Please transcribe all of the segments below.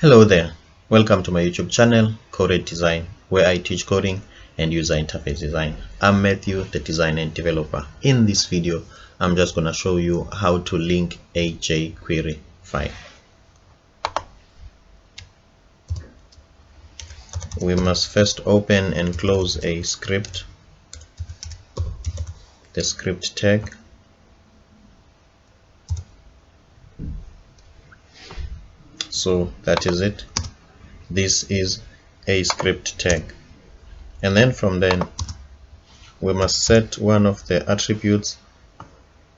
Hello there, welcome to my YouTube channel, Coded Design, where I teach coding and user interface design. I'm Matthew, the designer and developer. In this video, I'm just going to show you how to link a JQuery file. We must first open and close a script, the script tag. So that is it. This is a script tag. And then from then, we must set one of the attributes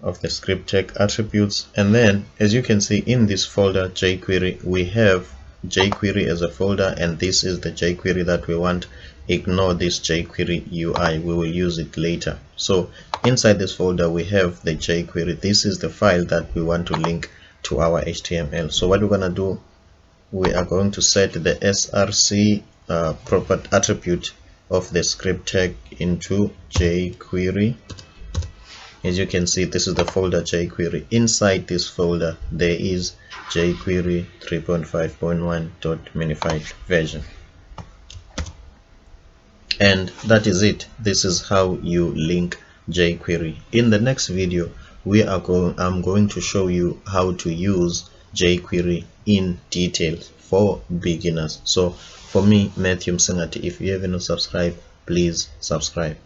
of the script tag attributes, and then as you can see in this folder JQuery, we have JQuery as a folder, and this is the JQuery that we want. Ignore this JQuery UI, we will use it later. So inside this folder we have the JQuery. This is the file that we want to link to our HTML. So what we're going to do, we are going to set the src property attribute of the script tag into JQuery. As you can see, this is the folder JQuery. Inside this folder there is JQuery 3.5.1.minified version, and that is it. This is how you link JQuery. In the next video I'm going to show you how to use JQuery in detail for beginners. So for me, Matthew Msingati, if you haven't subscribed, please subscribe.